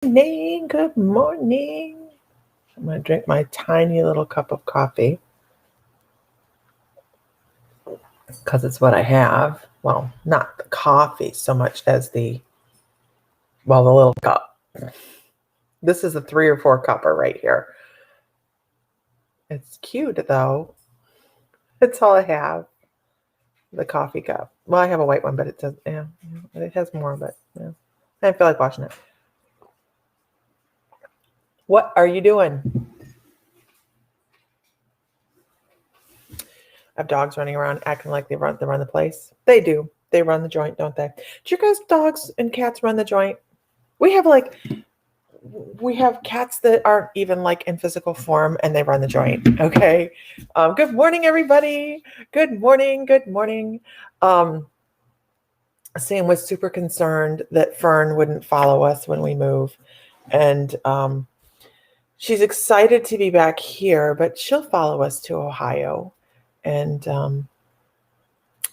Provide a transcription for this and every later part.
Morning, good morning. I'm going to drink my tiny little cup of coffee because it's what I have. Well, not the coffee so much as the little cup. This is a 3 or 4 cupper right here. It's cute though. It's all I have. The coffee cup. Well, I have a white one, but it doesn't. Yeah, it has more, but yeah, I don't feel like washing it. What are you doing? I have dogs running around acting like they run the place. They do. They run the joint, don't they? Do your guys' dogs and cats run the joint? We have cats that aren't even like in physical form and they run the joint. Okay. Good morning, everybody. Good morning. Good morning. Sam was super concerned that Fern wouldn't follow us when we move. And she's excited to be back here, but she'll follow us to Ohio. And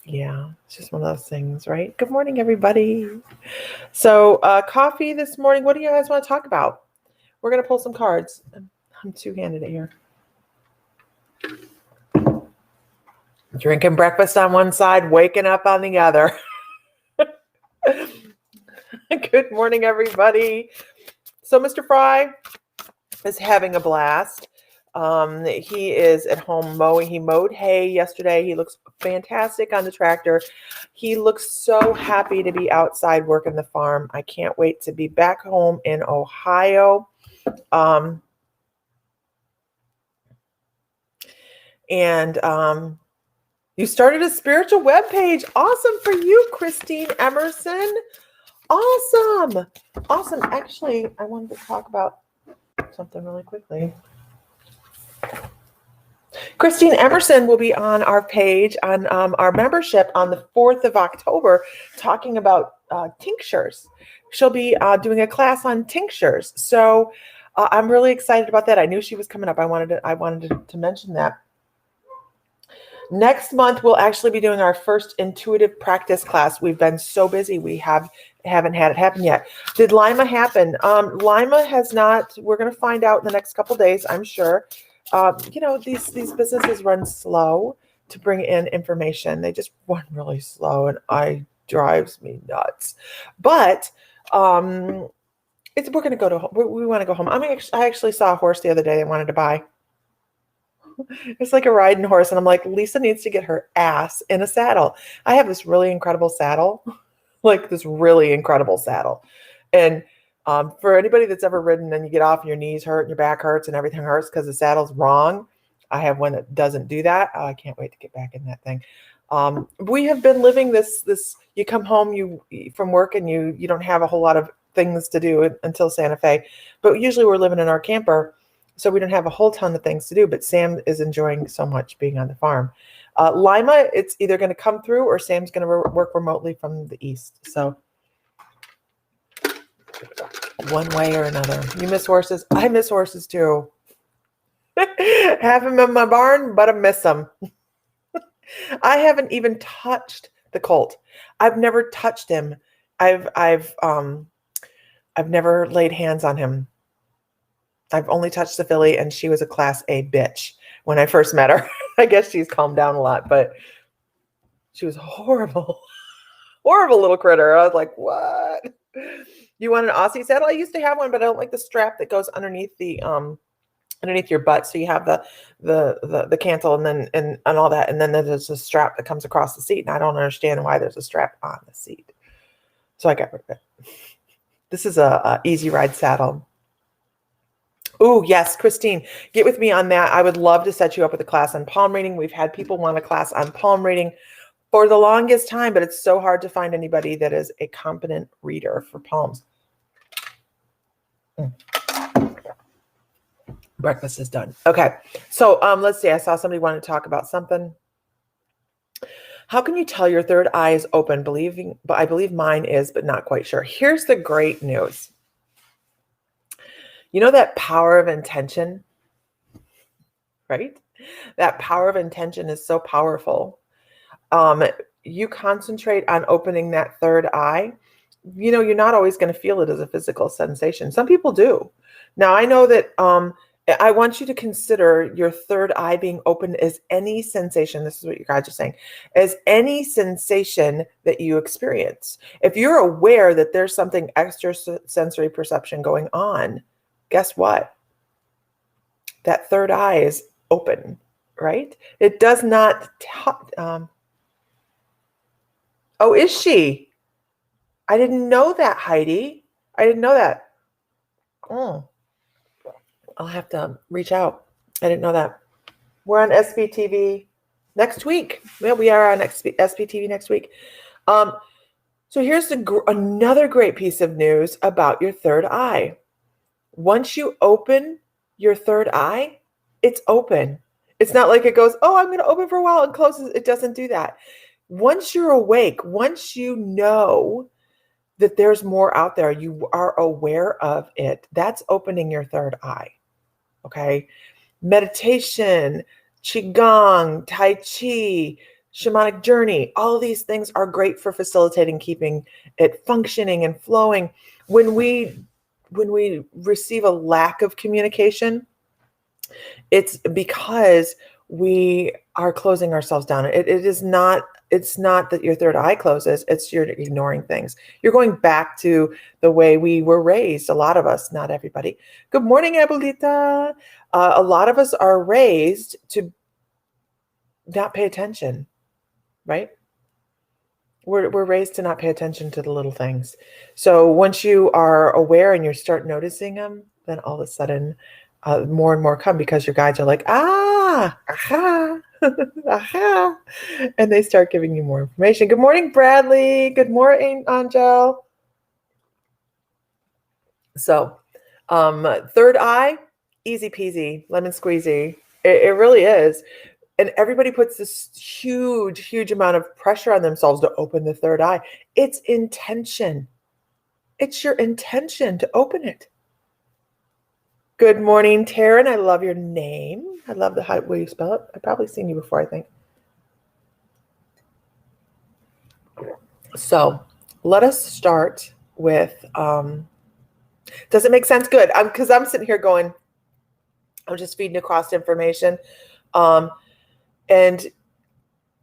yeah, it's just one of those things, right? Good morning, everybody. So coffee this morning. What do you guys want to talk about? We're going to pull some cards. I'm two-handed here. Drinking breakfast on one side, waking up on the other. Good morning, everybody. So Mr. Fry is having a blast. He is at home mowing. He mowed hay yesterday. He looks fantastic on the tractor. He looks so happy to be outside working the farm. I can't wait to be back home in Ohio. You started a spiritual webpage. Awesome for you, Christine Emerson. Awesome. Awesome. Actually, I wanted to talk about something really quickly. Christine Emerson will be on our page on our membership on the 4th of October talking about tinctures. She'll be doing a class on tinctures. So I'm really excited about that. I knew she was coming up. I wanted to mention that. Next month, we'll actually be doing our first intuitive practice class. We've been so busy. We haven't had it happen yet. Did Lima happen? Lima has not. We're going to find out in the next couple days, I'm sure. These businesses run slow to bring in information. They just run really slow, and it drives me nuts. But we're going to go to. We want to go home. I actually saw a horse the other day I wanted to buy. It's like a riding horse. And I'm like, Lisa needs to get her ass in a saddle. I have this really incredible saddle, And for anybody that's ever ridden and you get off and your knees hurt and your back hurts and everything hurts because the saddle's wrong, I have one that doesn't do that. Oh, I can't wait to get back in that thing. We have been living this, you come home from work and you don't have a whole lot of things to do until Santa Fe. But usually we're living in our camper. So we don't have a whole ton of things to do, but Sam is enjoying so much being on the farm. Lima, it's either going to come through or Sam's going to work remotely from the east. So one way or another. You miss horses? I miss horses too. Have them in my barn, but I miss them. I haven't even touched the colt. I've never touched him. I've never laid hands on him. I've only touched the filly, and she was a class A bitch when I first met her. I guess she's calmed down a lot, but she was horrible. Horrible little critter. I was like, what? You want an Aussie saddle? I used to have one, but I don't like the strap that goes underneath the underneath your butt. So you have the cantle and all that, and then there's a strap that comes across the seat, and I don't understand why there's a strap on the seat. So I got rid of it. This is a easy ride saddle. Oh, yes, Christine, get with me on that. I would love to set you up with a class on palm reading. We've had people want a class on palm reading for the longest time, but it's so hard to find anybody that is a competent reader for palms. Breakfast is done. Okay, so let's see. I saw somebody wanted to talk about something. How can you tell your third eye is open? I believe mine is, but not quite sure. Here's the great news. You know that power of intention, right? That power of intention is so powerful. You concentrate on opening that third eye. you're not always going to feel it as a physical sensation. Some people do. Now, I know that I want you to consider your third eye being open as any sensation. This is what your guides are saying, as any sensation that you experience. If you're aware that there's something extra sensory perception going on, guess what? That third eye is open, right? It does not. Oh, is she? I didn't know that, Heidi. I didn't know that. Oh, I'll have to reach out. I didn't know that. We're on SBTV next week. Yeah, we are on SBTV next week. So here's another great piece of news about your third eye. Once you open your third eye, it's open. It's not like it goes, oh, I'm going to open for a while and closes. It doesn't do that. Once you're awake, once you know that there's more out there, you are aware of it. That's opening your third eye. Okay. Meditation, Qigong, Tai Chi, shamanic journey, all of these things are great for facilitating keeping it functioning and flowing. When we receive a lack of communication, it's because we are closing ourselves down. It's not that your third eye closes, it's you're ignoring things. You're going back to the way we were raised. A lot of us, not everybody. Good morning, Abuelita. A lot of us are raised to not pay attention, right? We're raised to not pay attention to the little things. So once you are aware and you start noticing them, then all of a sudden more and more come, because your guides are like, aha, aha, and they start giving you more information. Good morning, Bradley. Good morning, Angel. So third eye, easy peasy, lemon squeezy. It really is. And everybody puts this huge amount of pressure on themselves to open the third eye. It's intention. It's your intention to open it. Good morning, Taryn. I love your name. I love the way you spell it. I've probably seen you before, I think. So let us start with, does it make sense? Good. Because I'm sitting here going, I'm just feeding across information. And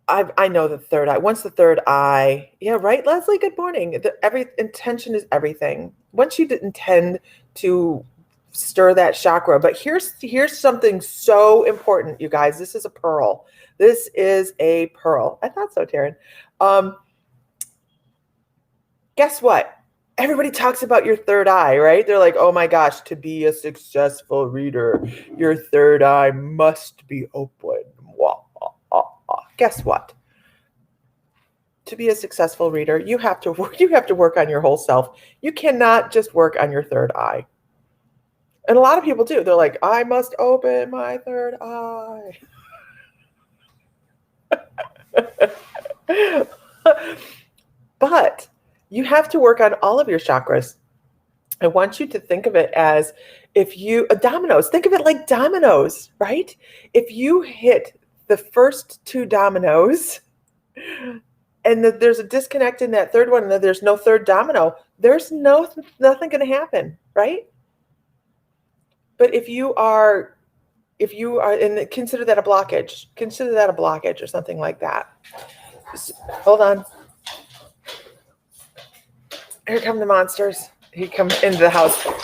I know the third eye. Once the third eye, yeah, right, Leslie. Good morning. Every intention is everything. Once you intend to stir that chakra, but here's something so important, you guys. This is a pearl. This is a pearl. I thought so, Taryn. Guess what? Everybody talks about your third eye, right? They're like, oh my gosh, to be a successful reader, your third eye must be open. Guess what? To be a successful reader, you have to work on your whole self. You cannot just work on your third eye. And a lot of people do. They're like, I must open my third eye. But you have to work on all of your chakras. I want you to think of it as dominoes. Think of it like dominoes, right? If you hit the first two dominoes and there's a disconnect in that third one, and there's no third domino, there's nothing going to happen, right? But if you are, and consider that a blockage or something like that. Hold on. Here come the monsters. He comes into the house like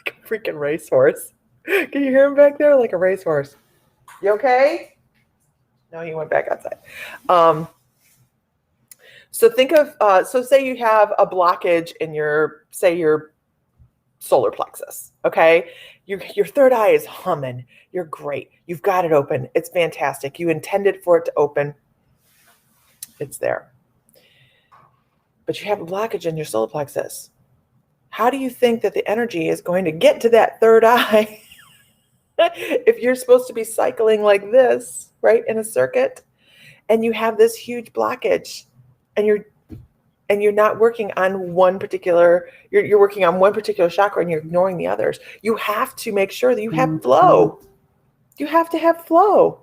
a freaking racehorse. Can you hear him back there? Like a racehorse. You okay? No, he went back outside. So think of, so say you have a blockage in your solar plexus, okay? Your third eye is humming. You're great. You've got it open. It's fantastic. You intended for it to open. It's there. But you have a blockage in your solar plexus. How do you think that the energy is going to get to that third eye if you're supposed to be cycling like this, right, in a circuit, and you have this huge blockage, and you're not working on one particular, you're working on one particular chakra and you're ignoring the others. You have to make sure that you have flow. You have to have flow.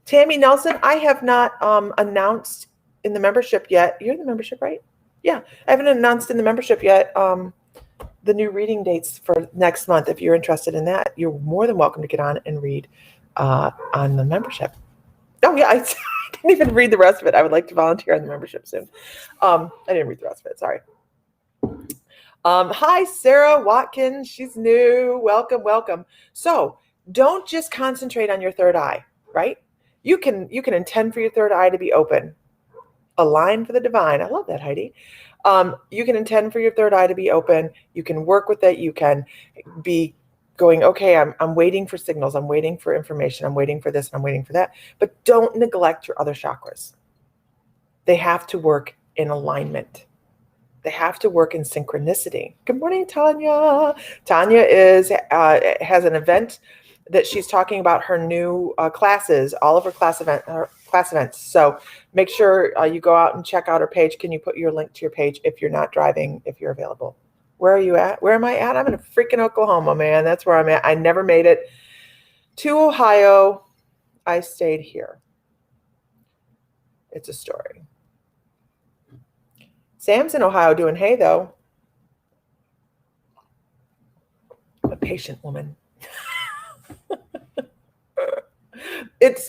Tammy Nelson, I have not announced in the membership yet. You're in the membership, right? Yeah. I haven't announced in the membership yet the new reading dates for next month. If you're interested in that, you're more than welcome to get on and read on the membership. Oh, yeah. I didn't even read the rest of it. I would like to volunteer on the membership soon. I didn't read the rest of it. Sorry. Hi, Sarah Watkins. She's new. Welcome, welcome. So don't just concentrate on your third eye, right? You can intend for your third eye to be open. Align for the divine. I love that, Heidi. You can intend for your third eye to be open. You can work with it. You can be going, okay, I'm waiting for signals. I'm waiting for information. I'm waiting for this and I'm waiting for that. But don't neglect your other chakras. They have to work in alignment. They have to work in synchronicity. Good morning, Tanya. Tanya has an event that she's talking about her new classes, all of her class events. So make sure you go out and check out her page. Can you put your link to your page if you're not driving, if you're available? Where are you at? Where am I at? I'm in freaking Oklahoma, man. That's where I'm at. I never made it to Ohio. I stayed here. It's a story. Sam's in Ohio doing hay, though. A patient woman.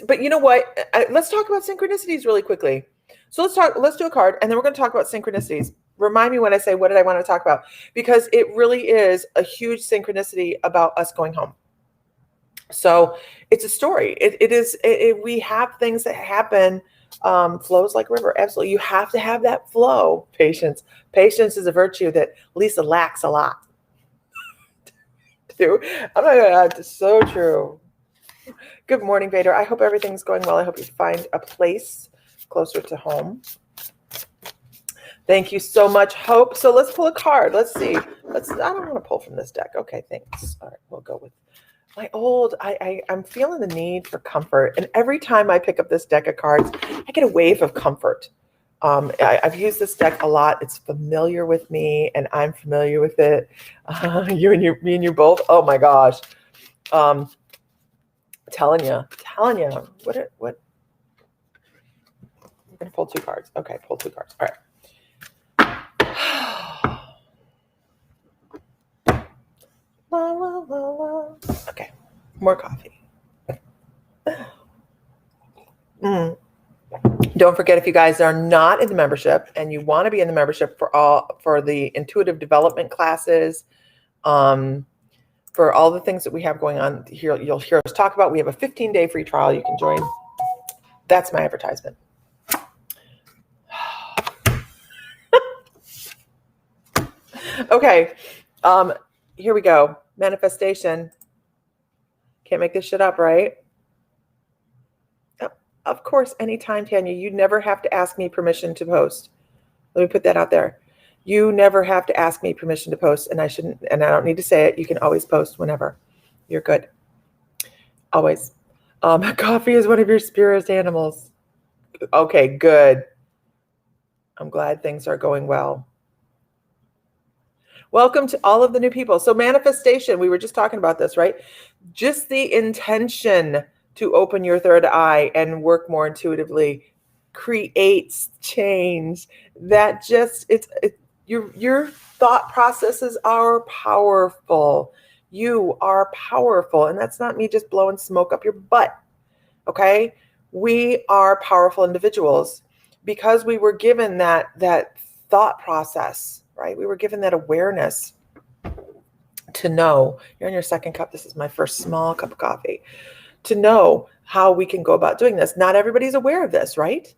But you know what? Let's talk about synchronicities really quickly. So let's do a card, and then we're going to talk about synchronicities. Remind me when I say, what did I want to talk about? Because it really is a huge synchronicity about us going home. So it's a story. We have things that happen. Flows like a river. Absolutely. You have to have that flow. Patience. Patience is a virtue that Lisa lacks a lot. Oh my God, it's so true. Good morning, Vader. I hope everything's going well. I hope you find a place closer to home. Thank you so much, Hope. So let's pull a card. Let's see. I don't want to pull from this deck. Okay, thanks. All right, we'll go with my old. I'm feeling the need for comfort. And every time I pick up this deck of cards, I get a wave of comfort. I've used this deck a lot. It's familiar with me, and I'm familiar with it. Me and you both. Oh my gosh. Telling you. What? We're gonna pull two cards. Okay, pull two cards. All right. La, la, la, la. Okay, more coffee. Don't forget, if you guys are not in the membership and you want to be in the membership for the intuitive development classes, for all the things that we have going on here, you'll hear us talk about. We have a 15-day free trial. You can join. That's my advertisement. Okay. Here we go. Manifestation. Can't make this shit up, right? Of course, anytime, Tanya. You never have to ask me permission to post. Let me put that out there. You never have to ask me permission to post, and I don't need to say it. You can always post whenever. You're good. Always. Coffee is one of your spirit animals. Okay, good. I'm glad things are going well. Welcome to all of the new people. So manifestation, we were just talking about this, right? Just the intention to open your third eye and work more intuitively creates change. That your thought processes are powerful. You are powerful. And that's not me just blowing smoke up your butt. Okay? We are powerful individuals because we were given that thought process, right? We were given that awareness to know. You're in your second cup. This is my first small cup of coffee. To know how we can go about doing this. Not everybody's aware of this, right?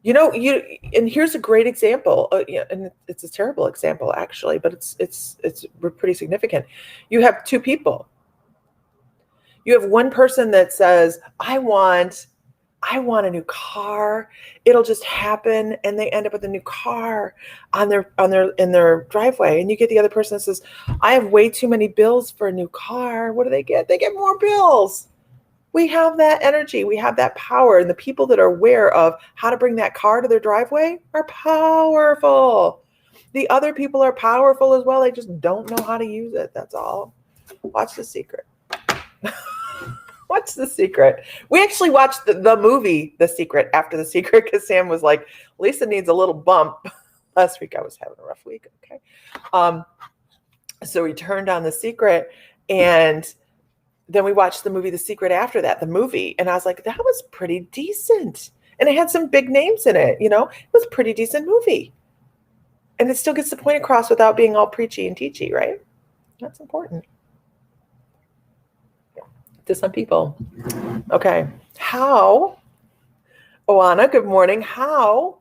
And here's a great example, and it's a terrible example actually, but it's pretty significant. You have two people. You have one person that says, I want a new car. It'll just happen, and they end up with a new car in their driveway. And you get the other person that says, I have way too many bills for a new car. What do they get? They get more bills. We have that energy. We have that power. And the people that are aware of how to bring that car to their driveway are powerful. The other people are powerful as well. They just don't know how to use it. That's all. Watch The Secret. Watch The Secret. We actually watched the movie The Secret after The Secret because Sam was like, Lisa needs a little bump. Last week I was having a rough week. Okay. So we turned on The Secret, and then we watched the movie The Secret after that, the movie. And I was like, that was pretty decent. And it had some big names in it, you know? It was a pretty decent movie. And it still gets the point across without being all preachy and teachy, right? That's important to some people. Okay. How, Oana, good morning. How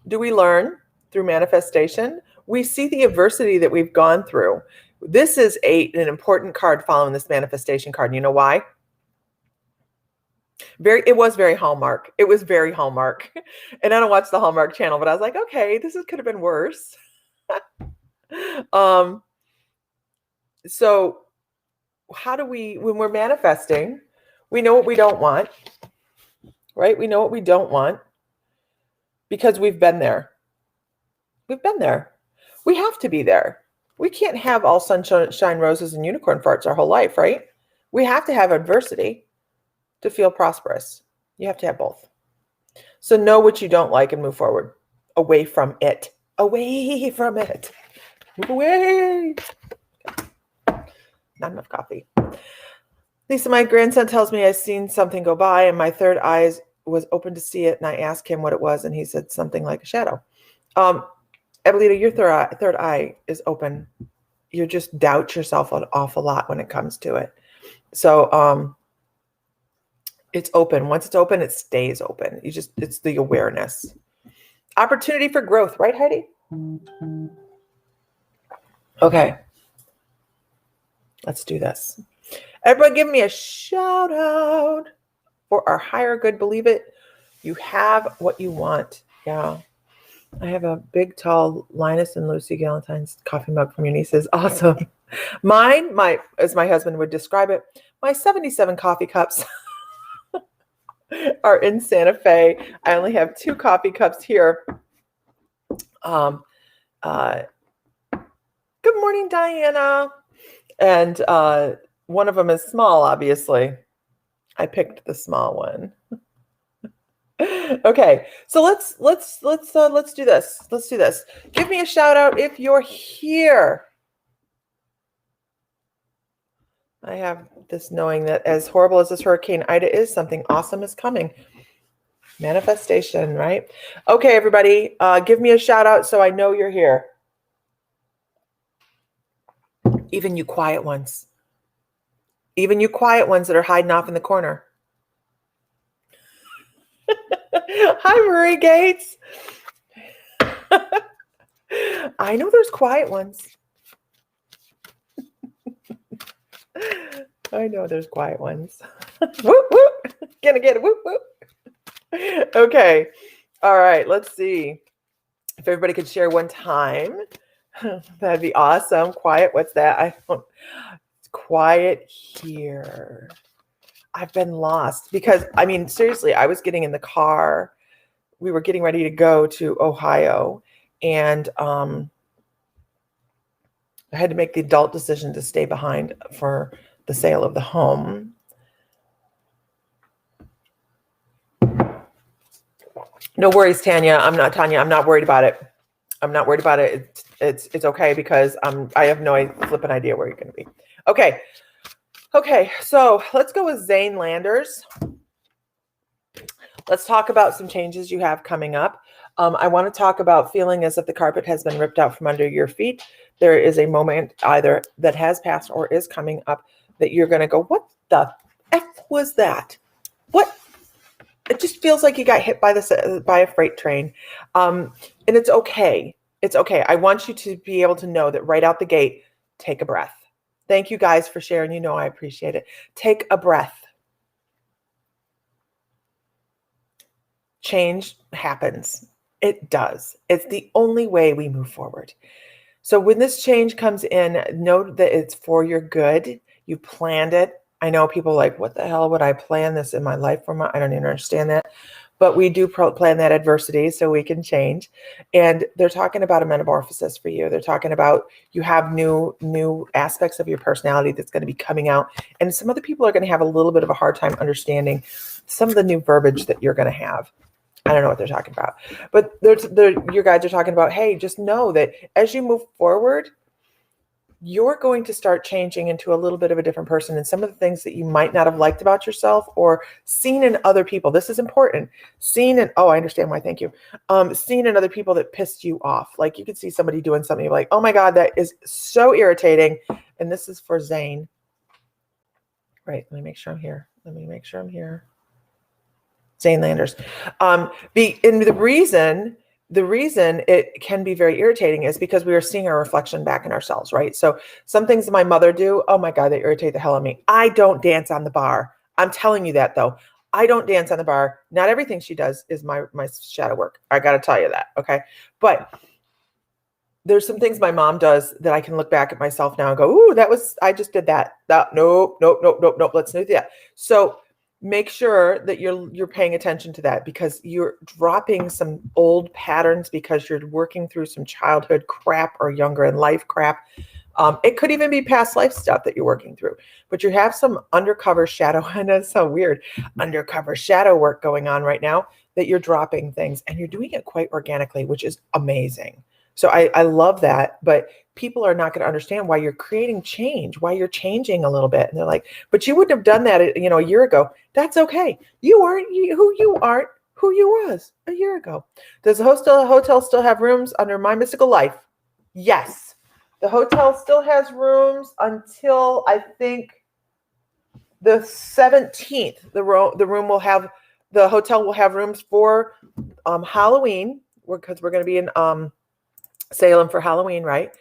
do we learn through manifestation? We see the adversity that we've gone through. This is an important card following this manifestation card. You know why? It was very Hallmark. It was very Hallmark. And I don't watch the Hallmark channel, but I was like, okay, could have been worse. So how do when we're manifesting, we know what we don't want, right? We know what we don't want because we've been there. We've been there. We have to be there. We can't have all sunshine, roses, and unicorn farts our whole life, right? We have to have adversity to feel prosperous. You have to have both. So know what you don't like and move forward. Away from it. Away from it. Move away. Not enough coffee. Lisa, my grandson tells me I've seen something go by and my third eye was open to see it. And I asked him what it was. And he said something like a shadow. Evelita, your third eye is open. You just doubt yourself an awful lot when it comes to it. So it's open. Once it's open, it stays open. It's the awareness. Opportunity for growth, right, Heidi? Okay. Let's do this. Everybody give me a shout out for our higher good. Believe it. You have what you want. Yeah. I have a big, tall Linus and Lucy Galentine's coffee mug from your nieces. Awesome. Mine, as my husband would describe it, my 77 coffee cups are in Santa Fe. I only have 2 coffee cups here. Good morning, Diana. And one of them is small, obviously. I picked the small one. Okay, so let's do this. Let's do this. Give me a shout out if you're here. I have this knowing that as horrible as this Hurricane Ida is, something awesome is coming. Manifestation, right? Okay, everybody, give me a shout out so I know you're here. Even you quiet ones. Even you quiet ones that are hiding off in the corner. Hi, Marie Gates. I know there's quiet ones. I know there's quiet ones. Whoop, whoop. Gonna get a whoop, whoop. Okay. All right. Let's see. If everybody could share one time, that'd be awesome. Quiet. What's that? It's quiet here. I've been lost because, I mean, seriously, I was getting in the car. We were getting ready to go to Ohio, and I had to make the adult decision to stay behind for the sale of the home. No worries, Tanya. I'm not worried about it. I'm not worried about it. It's okay because I have no flipping idea where you're going to be. Okay. Okay, so let's go with Zane Landers. Let's talk about some changes you have coming up. I want to talk about feeling as if the carpet has been ripped out from under your feet. There is a moment either that has passed or is coming up that you're going to go, what the F was that? What? It just feels like you got hit by a freight train. And it's okay. It's okay. I want you to be able to know that right out the gate, take a breath. Thank you guys for sharing. You know I appreciate it. Take a breath. Change happens. It does. It's the only way we move forward. So when this change comes in, know that it's for your good. You planned it. I know people are like, what the hell would I plan this in my life for? I don't even understand that. but we do plan that adversity so we can change. And they're talking about a metamorphosis for you. They're talking about you have new aspects of your personality that's going to be coming out. And some other people are going to have a little bit of a hard time understanding some of the new verbiage that you're going to have. I don't know what they're talking about, but your guides are talking about, hey, just know that as you move forward, you're going to start changing into a little bit of a different person. And some of the things that you might not have liked about yourself or seen in other people, this is important, I understand why, thank you. Seen in other people that pissed you off. Like you could see somebody doing something, you're like, oh my God, that is so irritating. And this is for Zane. Right, let me make sure I'm here. Zane Landers. The reason it can be very irritating is because we are seeing our reflection back in ourselves, right? So some things that my mother do, oh my God, they irritate the hell out of me. I don't dance on the bar. I'm telling you that though. I don't dance on the bar. Not everything she does is my shadow work. I got to tell you that. Okay. But there's some things my mom does that I can look back at myself now and go, ooh, I just did that. Nope. Let's do that. So make sure that you're paying attention to that, because you're dropping some old patterns because you're working through some childhood crap or younger in life crap. It could even be past life stuff that you're working through, but you have some undercover shadow, and that's so weird, undercover shadow work going on right now that you're dropping things and you're doing it quite organically, which is amazing. So I love that, but people are not going to understand why you're creating change, why you're changing a little bit. And they're like, but you wouldn't have done that, a year ago. That's okay. You aren't who you was a year ago. Does the hotel still have rooms under My Mystical Life? Yes. The hotel still has rooms until I think the 17th. The hotel will have rooms for Halloween, because we're going to be in Salem for Halloween, right?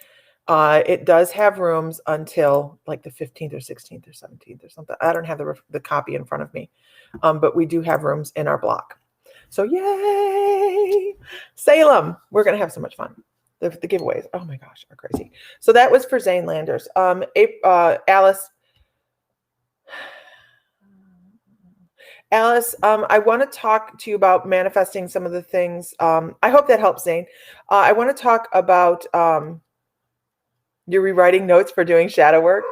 It does have rooms until like the 15th or 16th or 17th or something. I don't have the copy in front of me, but we do have rooms in our block. So yay, Salem! We're gonna have so much fun. The giveaways, oh my gosh, are crazy. So that was for Zane Landers. Alice, I want to talk to you about manifesting some of the things. I hope that helps, Zane. I want to talk about you're rewriting notes for doing shadow work.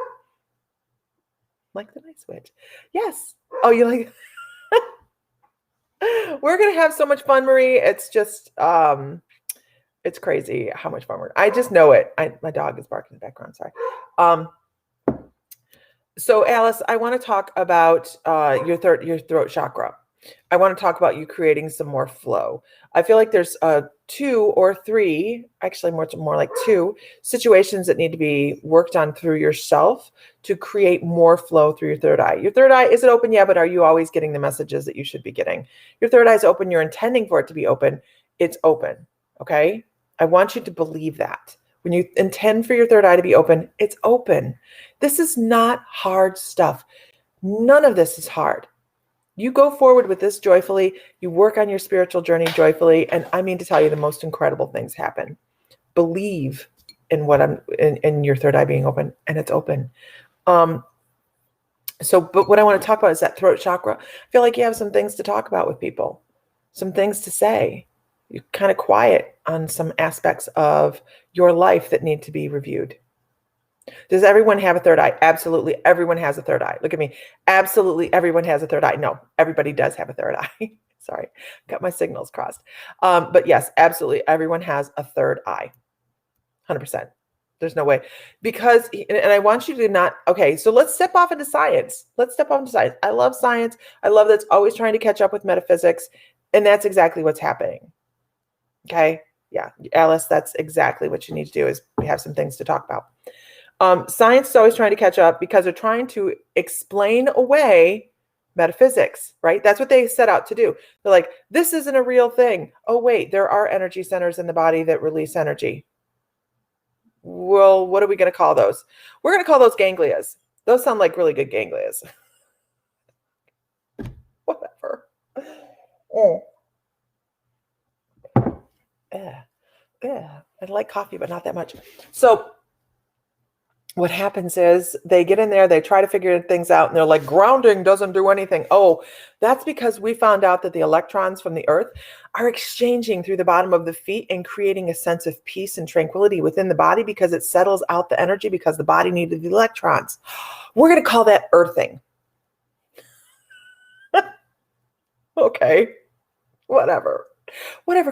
Like the night switch. Yes. Oh, you like we're going to have so much fun, Marie. It's just, it's crazy how much fun I just know it. My dog is barking in the background. Sorry. So Alice, I want to talk about your throat chakra. I want to talk about you creating some more flow. I feel like there's 2 or 3, actually more like 2 situations that need to be worked on through yourself to create more flow through your third eye. Your third eye isn't open yet, but are you always getting the messages that you should be getting? Your third eye is open. You're intending for it to be open. It's open. Okay. I want you to believe that. When you intend for your third eye to be open, it's open. This is not hard stuff. None of this is hard. You go forward with this joyfully. You work on your spiritual journey joyfully. And I mean to tell you, the most incredible things happen. Believe in in your third eye being open, and it's open. But what I want to talk about is that throat chakra. I feel like you have some things to talk about with people, some things to say. You're kind of quiet on some aspects of your life that need to be reviewed. Does everyone have a third eye? Absolutely. Everyone has a third eye. Look at me. Absolutely. Everyone has a third eye. No, everybody does have a third eye. Sorry. Got my signals crossed. But yes, absolutely. Everyone has a third eye. 100%. There's no way. Because, and I want you to not, okay, so let's step off into science. I love science. I love that it's always trying to catch up with metaphysics. And that's exactly what's happening. Okay. Yeah. Alice, that's exactly what you need to do, is we have some things to talk about. Science is always trying to catch up because they're trying to explain away metaphysics, right? That's what they set out to do. They're like, this isn't a real thing. Oh, wait, there are energy centers in the body that release energy. Well, what are we going to call those? We're going to call those ganglias. Those sound like really good ganglias. Whatever. I like coffee, but not that much. So what happens is they get in there, they try to figure things out, and they're like, grounding doesn't do anything. Oh, that's because we found out that the electrons from the earth are exchanging through the bottom of the feet and creating a sense of peace and tranquility within the body because it settles out the energy because the body needed the electrons. We're going to call that earthing. Okay, whatever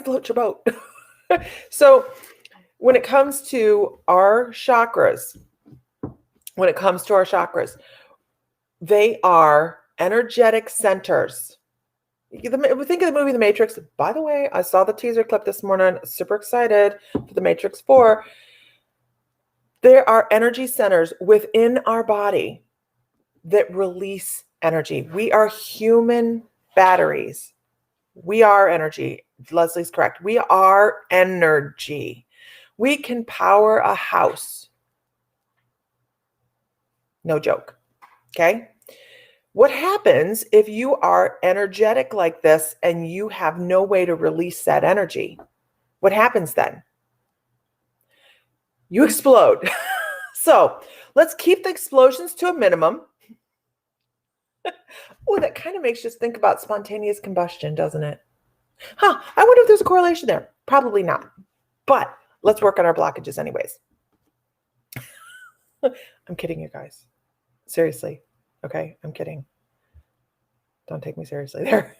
floats your boat. So when it comes to our chakras, they are energetic centers. Think of the movie The Matrix. By the way, I saw the teaser clip this morning. Super excited for The Matrix 4. There are energy centers within our body that release energy. We are human batteries. We are energy. Leslie's correct. We are energy. We can power a house. No joke. Okay? What happens if you are energetic like this and you have no way to release that energy? What happens then? You explode. So let's keep the explosions to a minimum. Oh, that kind of makes you think about spontaneous combustion, doesn't it? I wonder if there's a correlation there. Probably not. But let's work on our blockages anyways. I'm kidding, you guys. Seriously. Okay, I'm kidding. Don't take me seriously there.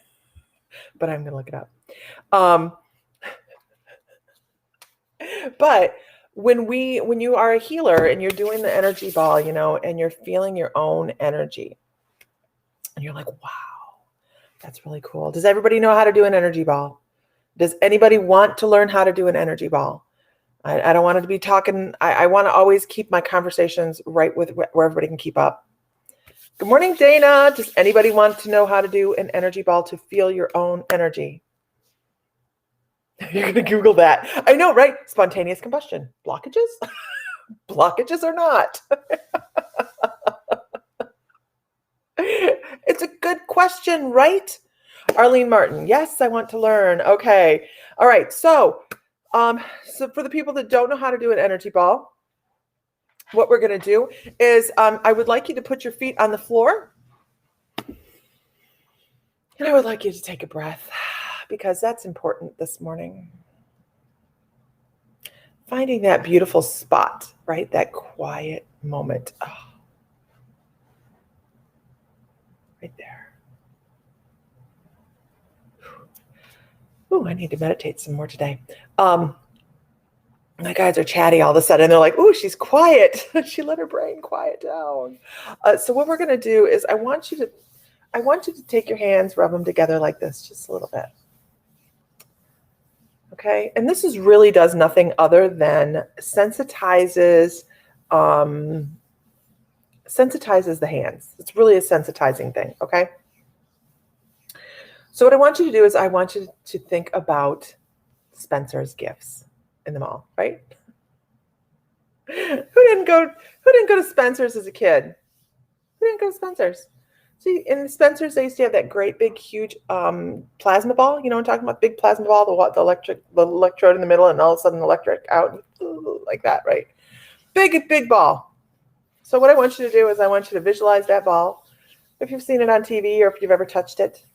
But I'm going to look it up. But when you are a healer and you're doing the energy ball, and you're feeling your own energy, and you're like, wow, that's really cool. Does everybody know how to do an energy ball? Does anybody want to learn how to do an energy ball? I don't want to be talking. I want to always keep my conversations right with where everybody can keep up. Good morning, Dana. Does anybody want to know how to do an energy ball to feel your own energy? You're going to Google that. I know, right? Spontaneous combustion. Blockages? Blockages or not? It's a good question, right? Arlene Martin. Yes, I want to learn. Okay. All right. So for the people that don't know how to do an energy ball, what we're going to do is I would like you to put your feet on the floor. And I would like you to take a breath because that's important this morning. Finding that beautiful spot, right? That quiet moment. Oh, right there. Ooh, I need to meditate some more today. My guys are chatty all of a sudden. They're like, ooh, she's quiet. She let her brain quiet down. So what we're going to do is I want you to take your hands, rub them together like this, just a little bit. Okay. And this really does nothing other than sensitizes the hands. It's really a sensitizing thing. Okay. So what I want you to do is I want you to think about Spencer's gifts in the mall, right? Who didn't go to Spencer's as a kid? Who didn't go to Spencer's? See, in Spencer's, they used to have that great big, huge plasma ball. You know what I'm talking about? Big plasma ball, the electrode in the middle, and all of a sudden electric out like that, right? Big ball. So what I want you to do is I want you to visualize that ball. If you've seen it on TV or if you've ever touched it,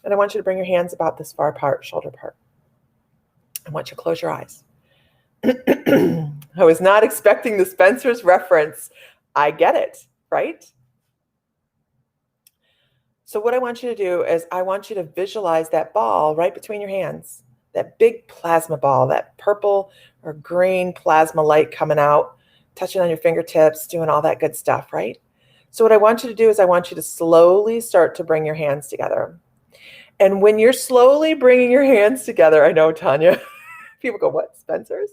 and I want you to bring your hands about this far apart, shoulder apart. I want you to close your eyes. I was not expecting the Spencer's reference. I get it, right? So what I want you to do is I want you to visualize that ball right between your hands, that big plasma ball, that purple or green plasma light coming out, touching on your fingertips, doing all that good stuff, right? So what I want you to do is I want you to slowly start to bring your hands together. And when you're slowly bringing your hands together, I know, Tanya, people go, what, Spencer's?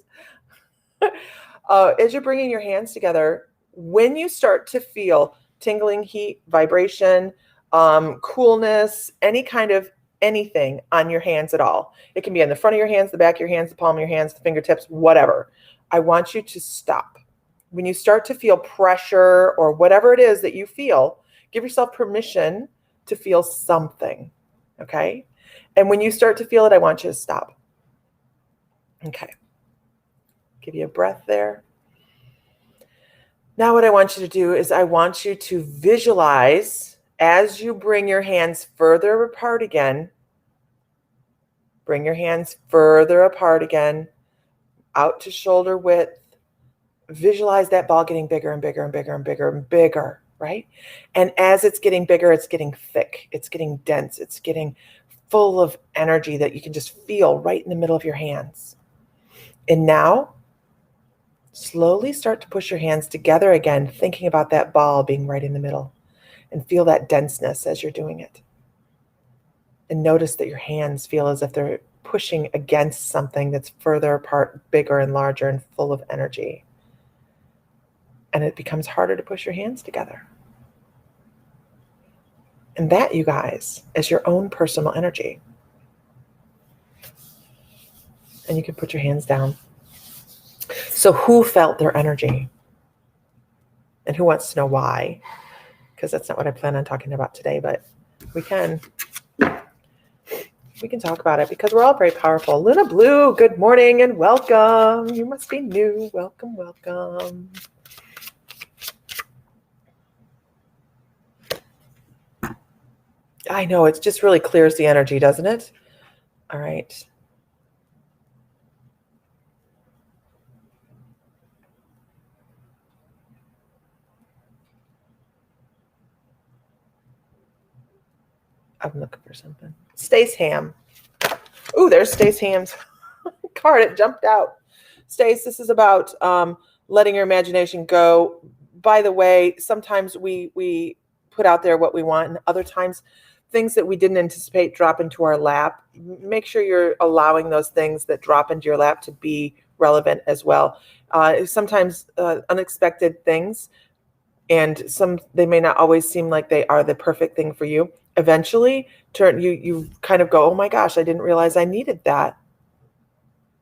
As you're bringing your hands together, when you start to feel tingling, heat, vibration, coolness, any kind of anything on your hands at all, it can be on the front of your hands, the back of your hands, the palm of your hands, the fingertips, whatever. I want you to stop. When you start to feel pressure or whatever it is that you feel, give yourself permission to feel something. Okay. And when you start to feel it, I want you to stop. Okay. Give you a breath there. Now what I want you to do is I want you to visualize as you bring your hands further apart again. Bring your hands further apart again, out to shoulder width. Visualize that ball getting bigger and bigger and bigger and bigger and bigger, right? And as it's getting bigger, it's getting thick. It's getting dense. It's getting full of energy that you can just feel right in the middle of your hands. And now, slowly start to push your hands together again, thinking about that ball being right in the middle. And feel that denseness as you're doing it. And notice that your hands feel as if they're pushing against something that's further apart, bigger and larger and full of energy. And it becomes harder to push your hands together. And that, you guys, is your own personal energy. And you can put your hands down. So who felt their energy? And who wants to know why? Because that's not what I plan on talking about today, but we can talk about it because we're all very powerful. Luna Blue, good morning and welcome. You must be new. Welcome, welcome. I know, it just really clears the energy, doesn't it? All right. I'm looking for something. Stace Ham. Ooh, there's Stace Ham's card. It jumped out. Stace, this is about letting your imagination go. By the way, sometimes we put out there what we want, and other times things that we didn't anticipate drop into our lap. Make sure you're allowing those things that drop into your lap to be relevant as well. Sometimes unexpected things, and they may not always seem like they are the perfect thing for you. Eventually, you kind of go, oh my gosh, I didn't realize I needed that.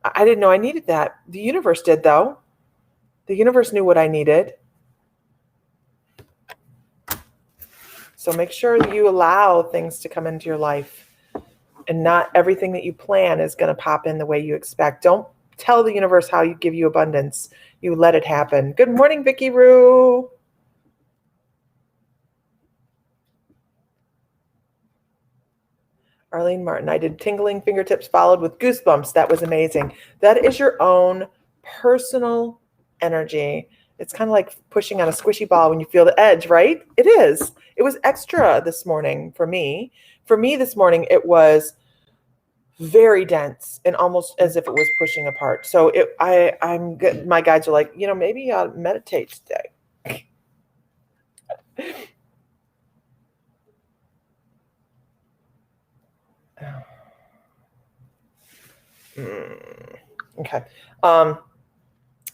I didn't know I needed that. The universe did, though. The universe knew what I needed. So make sure you allow things to come into your life, and not everything that you plan is going to pop in the way you expect. Don't tell the universe how you give you abundance. You let it happen. Good morning, Vicky Roo. Arlene Martin, I did tingling fingertips followed with goosebumps. That was amazing. That is your own personal energy. It's kind of like pushing on a squishy ball when you feel the edge, right? It is. It was extra this morning for me. For me this morning, it was very dense and almost as if it was pushing apart. So I'm good. My guides are like, maybe you ought to meditate today. Okay.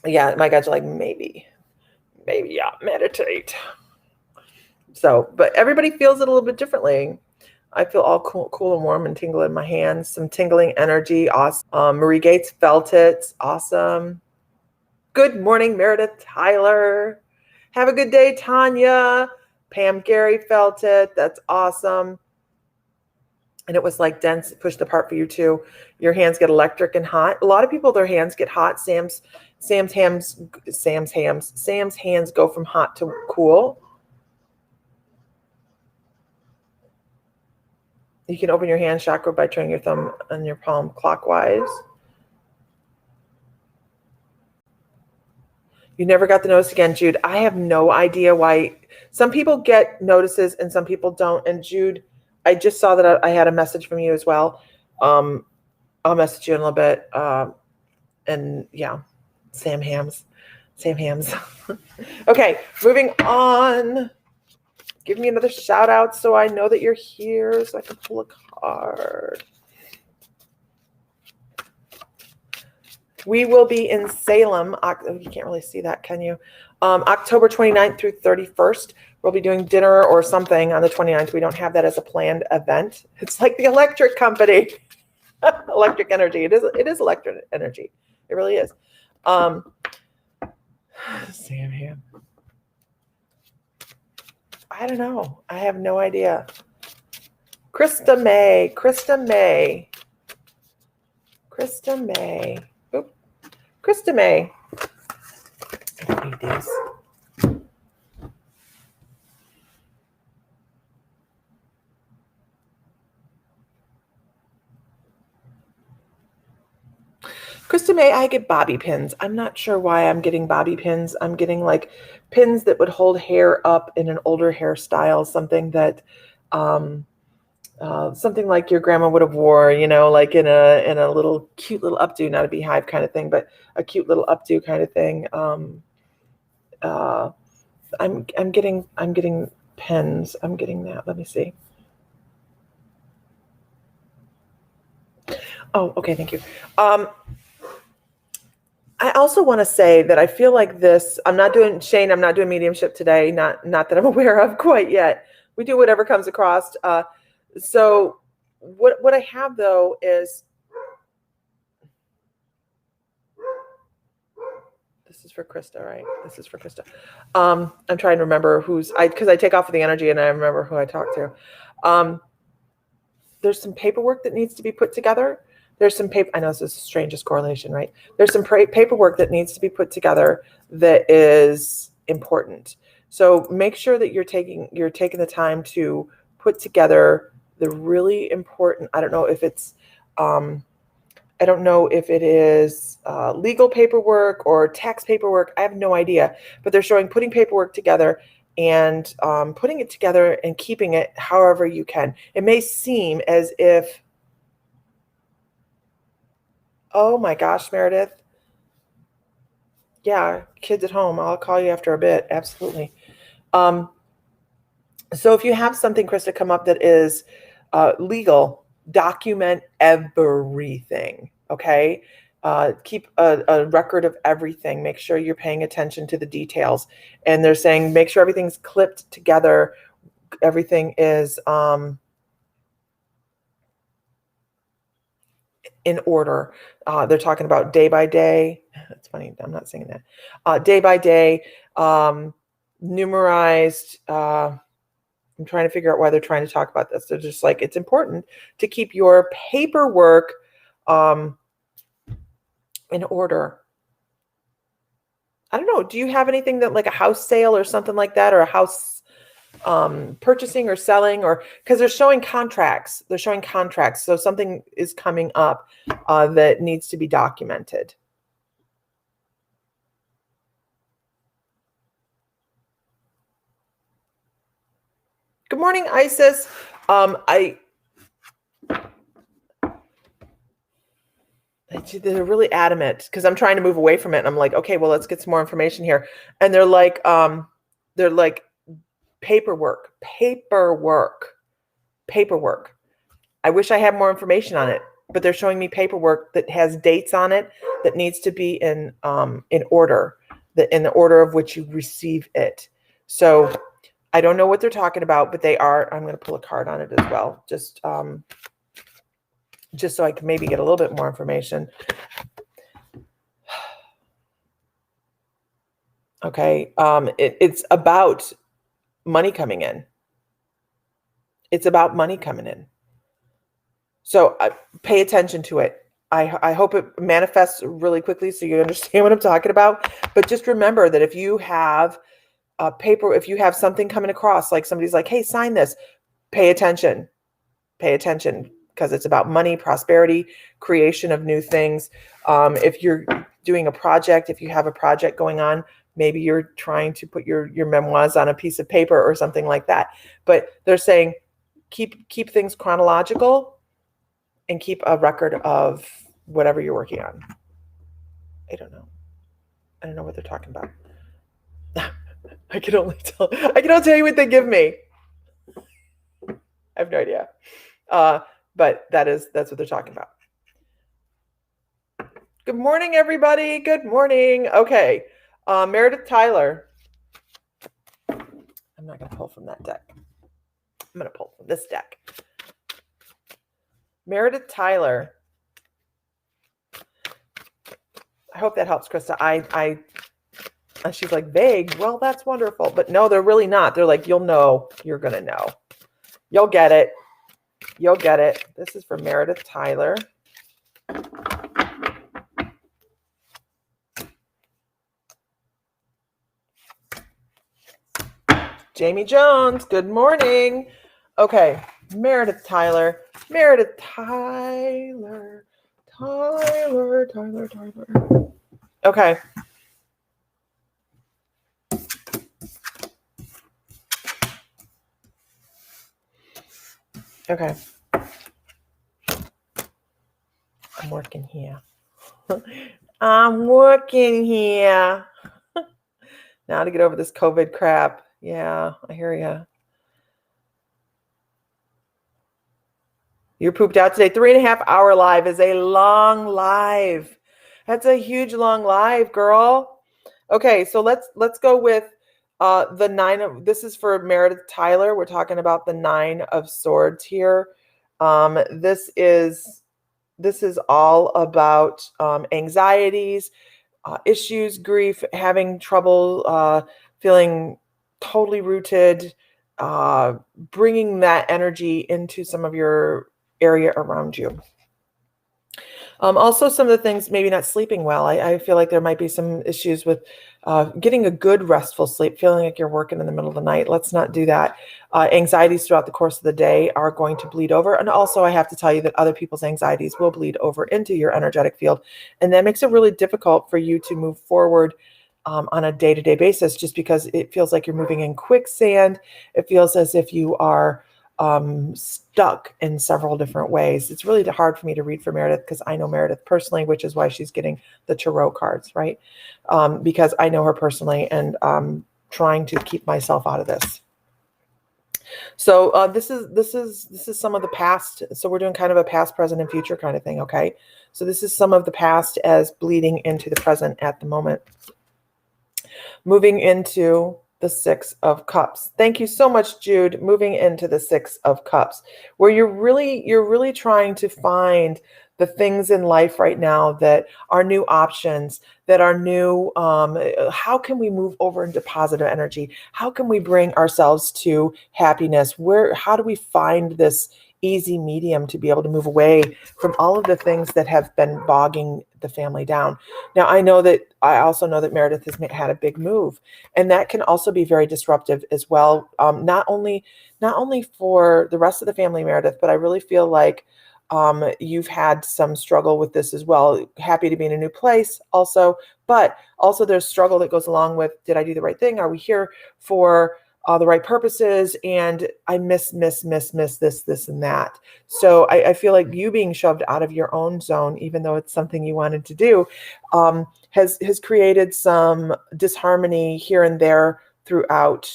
Yeah, my guides are like, maybe meditate. So, but everybody feels it a little bit differently. I feel all cool and warm and tingle in my hands. Some tingling energy. Awesome. Marie Gates felt it. Awesome. Good morning, Meredith Tyler. Have a good day, Tanya. Pam Gary felt it. That's awesome. And it was like dense, pushed apart for you too. Your hands get electric and hot. A lot of people, their hands get hot. Sam's hands go from hot to cool. You can open your hand chakra by turning your thumb and your palm clockwise. You never got the notice again, Jude. I have no idea why. Some people get notices and some people don't. And Jude, I just saw that I had a message from you as well. I'll message you in a little bit. And yeah, Sam Hams. Okay, moving on. Give me another shout out so I know that you're here so I can pull a card. We will be in Salem. You can't really see that, can you? October 29th through 31st. We'll be doing dinner or something on the 29th. We don't have that as a planned event. It's like the electric company. Electric energy. It is electric energy. It really is. Sam Ham. I don't know. I have no idea. Krista May. Oop. Krista May. I need these. Krista, may I get bobby pins? I'm not sure why I'm getting bobby pins. I'm getting like pins that would hold hair up in an older hairstyle, something that, something like your grandma would have wore, you know, like in a little cute little updo, not a beehive kind of thing, but a cute little updo kind of thing. I'm getting pins. I'm getting that. Let me see. Oh, okay, thank you. I also want to say that I feel like this, I'm not doing mediumship today, not that I'm aware of quite yet. We do whatever comes across. So what I have though is, this is for Krista, right? This is for Krista. I'm trying to remember because I take off of the energy and I remember who I talked to. There's some paperwork that needs to be put together. There's some paper. I know this is the strangest correlation, right? There's some paperwork that needs to be put together that is important. So make sure that you're taking the time to put together the really important. I don't know if it's legal paperwork or tax paperwork. I have no idea, but they're showing putting paperwork together and putting it together and keeping it however you can. It may seem as if, oh my gosh, Meredith. Yeah, kids at home. I'll call you after a bit. Absolutely. So if you have something, Krista, come up that is legal, document everything. Okay. Keep a record of everything. Make sure you're paying attention to the details. And they're saying, make sure everything's clipped together. Everything is in order. They're talking about day by day. That's funny. I'm not saying that. Day by day, numerized. I'm trying to figure out why they're trying to talk about this. They're just like, it's important to keep your paperwork in order. I don't know. Do you have anything that like a house sale or something like that, or a house purchasing or selling, or because they're showing contracts. They're showing contracts. So something is coming up that needs to be documented. Good morning, Isis. They're really adamant because I'm trying to move away from it. And I'm like, okay, well, let's get some more information here. And they're like paperwork. I wish I had more information on it, but they're showing me paperwork that has dates on it that needs to be in order, in the order of which you receive it. So I don't know what they're talking about, but they are. I'm going to pull a card on it as well, just so I can maybe get a little bit more information. Okay. It's about money coming in. It's about money coming in. So pay attention to it. I hope it manifests really quickly so you understand what I'm talking about. But just remember that if you have if you have something coming across, like somebody's like, hey, sign this, pay attention. Pay attention, because it's about money, prosperity, creation of new things. If you're doing a project, if you have a project going on, maybe you're trying to put your memoirs on a piece of paper or something like that. But they're saying keep things chronological and keep a record of whatever you're working on. I don't know what they're talking about. I can only tell you what they give me. I have no idea. But that's what they're talking about. Good morning, everybody. Good morning. Okay. Meredith Tyler. I'm not going to pull from that deck. I'm going to pull from this deck. Meredith Tyler. I hope that helps, Krista. She's like, vague. Well, that's wonderful. But no, they're really not. They're like, you'll know. You're going to know. You'll get it. You'll get it. This is for Meredith Tyler. Jamie Jones, good morning. Okay, Meredith Tyler. Tyler. Okay. Okay. I'm working here. I'm working here. Now to get over this COVID crap. Yeah, I hear you. You're pooped out today. 3.5 hour live is a long live. That's a huge long live, girl. Okay, so let's go with the 9 of, this is for Meredith Tyler. We're talking about the 9 of Swords here. This is all about anxieties, issues, grief, having trouble feeling totally rooted, bringing that energy into some of your area around you. Also, some of the things, maybe not sleeping well. I feel like there might be some issues with getting a good restful sleep, feeling like you're working in the middle of the night. Let's not do that. Anxieties throughout the course of the day are going to bleed over. And also, I have to tell you that other people's anxieties will bleed over into your energetic field. And that makes it really difficult for you to move forward on a day-to-day basis, just because it feels like you're moving in quicksand. It feels as if you are stuck in several different ways. It's really hard for me to read for Meredith because I know Meredith personally, which is why she's getting the tarot cards, right? Because I know her personally, and I'm trying to keep myself out of this. So this is some of the past. So we're doing kind of a past, present, and future kind of thing. Okay. So this is some of the past as bleeding into the present at the moment. Moving into the 6 of Cups. Thank you so much, Jude. Moving into the 6 of Cups, where you're really trying to find the things in life right now that are new options, that are new. How can we move over into positive energy? How can we bring ourselves to happiness? How do we find this easy medium to be able to move away from all of the things that have been bogging the family down? Now, I also know that Meredith has had a big move, and that can also be very disruptive as well. Not only for the rest of the family, Meredith, but I really feel like you've had some struggle with this as well. Happy to be in a new place also, but also there's struggle that goes along with, did I do the right thing? Are we here for the right purposes? And I miss this, and that. So I feel like you being shoved out of your own zone, even though it's something you wanted to do, has created some disharmony here and there throughout.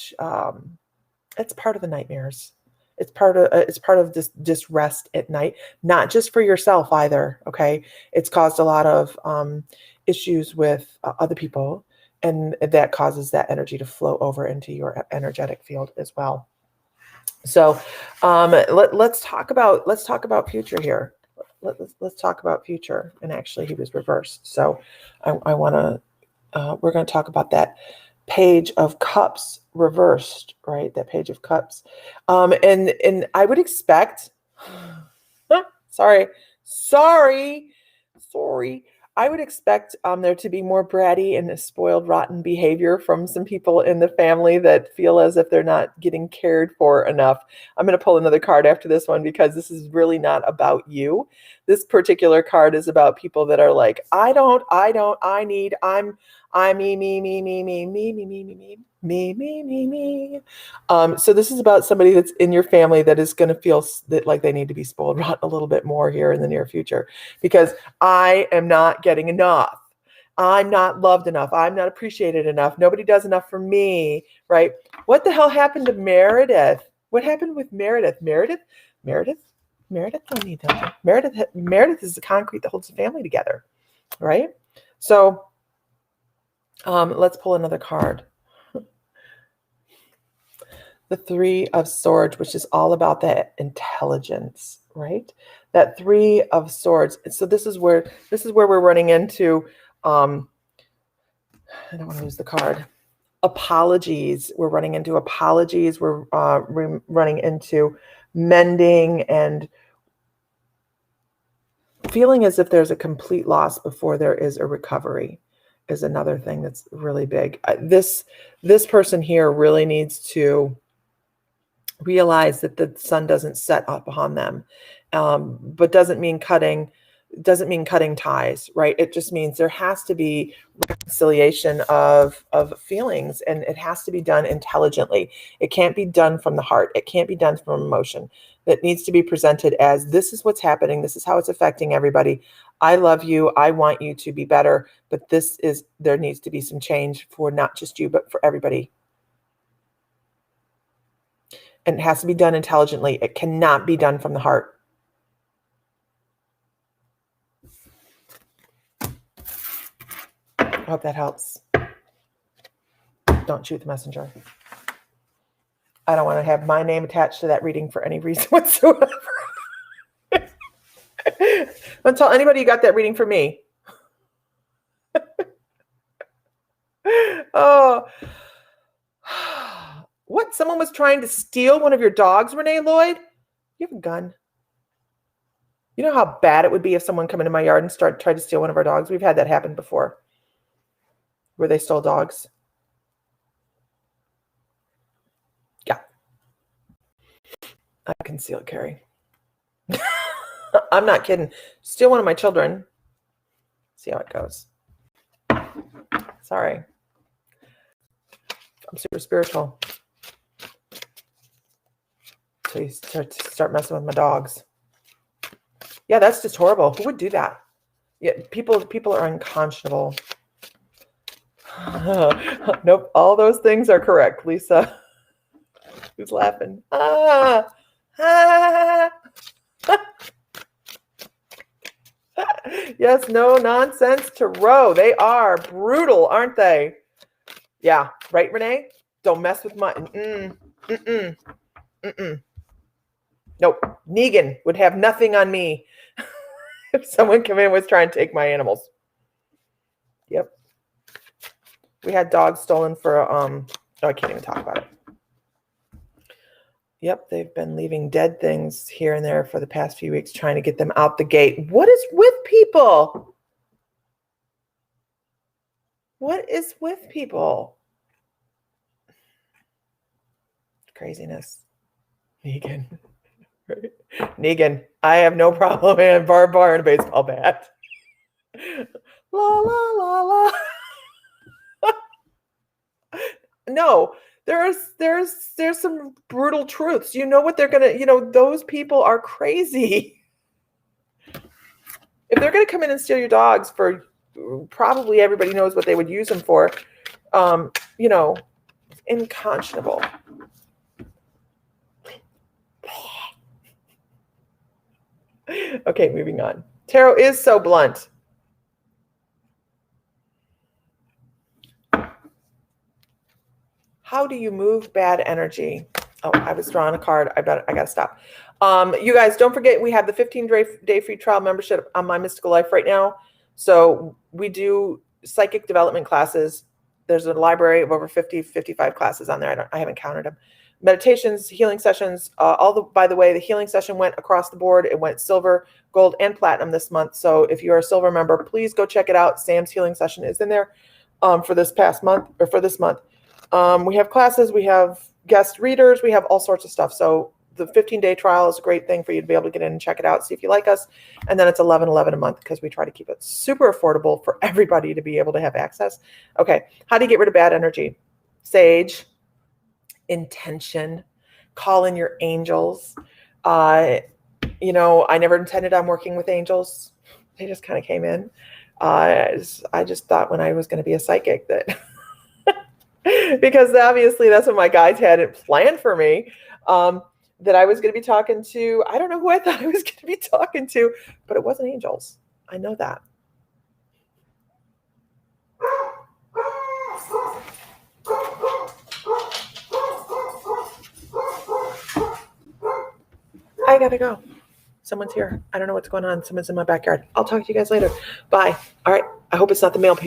It's part of the nightmares. It's part of this rest at night, not just for yourself either. Okay. It's caused a lot of issues with other people, and that causes that energy to flow over into your energetic field as well. So let's talk about future here. Let's talk about future. And actually, he was reversed. So we're going to talk about that Page of Cups reversed, right? That Page of Cups. And I would expect, sorry. I would expect there to be more bratty and spoiled, rotten behavior from some people in the family that feel as if they're not getting cared for enough. I'm going to pull another card after this one because this is really not about you. This particular card is about people that are like, I'm me. So this is about somebody that's in your family that is going to feel that like they need to be spoiled rotten a little bit more here in the near future, because I am not getting enough. I'm not loved enough. I'm not appreciated enough. Nobody does enough for me, right? What the hell happened to Meredith? What happened with Meredith? Meredith don't need them. Meredith is the concrete that holds the family together, right? So let's pull another card. The 3 of Swords, which is all about that intelligence, right? That 3 of Swords. So this is where we're running into, I don't want to lose the card. Apologies. We're running into apologies. We're running into mending and feeling as if there's a complete loss before there is a recovery is another thing that's really big. This person here really needs to realize that the sun doesn't set up upon them, but doesn't mean cutting doesn't mean cutting ties, right? It just means there has to be reconciliation of feelings, and it has to be done intelligently. It can't be done from the heart. It can't be done from emotion. It needs to be presented as, this is what's happening. This is how it's affecting everybody. I love you. I want you to be better, but there needs to be some change for not just you, but for everybody. And it has to be done intelligently. It cannot be done from the heart. I hope that helps. Don't shoot the messenger. I don't want to have my name attached to that reading for any reason whatsoever. Don't tell anybody you got that reading for me. Oh. What? Someone was trying to steal one of your dogs, Renee Lloyd? You have a gun. You know how bad it would be if someone come into my yard and tried to steal one of our dogs? We've had that happen before, where they stole dogs. Yeah. I concealed carry. I'm not kidding. Steal one of my children. See how it goes. Sorry. I'm super spiritual. So you start messing with my dogs. Yeah, that's just horrible. Who would do that? Yeah, people are unconscionable. Nope, all those things are correct, Lisa. Who's laughing? Ah. Yes, no nonsense tarot. They are brutal, aren't they? Yeah, right, Renee? Don't mess with my... Nope. Negan would have nothing on me if someone came in and was trying to take my animals. Yep. We had dogs stolen for... I can't even talk about it. Yep, they've been leaving dead things here and there for the past few weeks, trying to get them out the gate. What is with people? What is with people? Craziness. Negan. Right? Negan, I have no problem in bar and a baseball bat. La, la, la, la. No. There's some brutal truths. You know what they're gonna, those people are crazy. If they're gonna come in and steal your dogs for, probably everybody knows what they would use them for. Unconscionable. Okay, moving on. Tarot is so blunt. How do you move bad energy? Oh, I was drawing a card. I gotta stop. You guys, don't forget, we have the 15-day free trial membership on My Mystical Life right now. So we do psychic development classes. There's a library of over 55 classes on there. I haven't counted them. Meditations, healing sessions, by the way, the healing session went across the board. It went silver, gold, and platinum this month. So if you're a silver member, please go check it out. Sam's healing session is in there for this month. We have classes, we have guest readers, we have all sorts of stuff. So the 15-day trial is a great thing for you to be able to get in and check it out, see if you like us. And then it's $11.11 a month because we try to keep it super affordable for everybody to be able to have access. Okay, how do you get rid of bad energy? Sage, intention, call in your angels. I never intended on working with angels. They just kind of came in. I just thought when I was going to be a psychic that... because obviously that's what my guides had it planned for me, that I was going to be talking to. I don't know who I thought I was going to be talking to, but it wasn't angels. I know that. I gotta go. Someone's here. I don't know what's going on. Someone's in my backyard. I'll talk to you guys later. Bye. All right. I hope it's not the male people.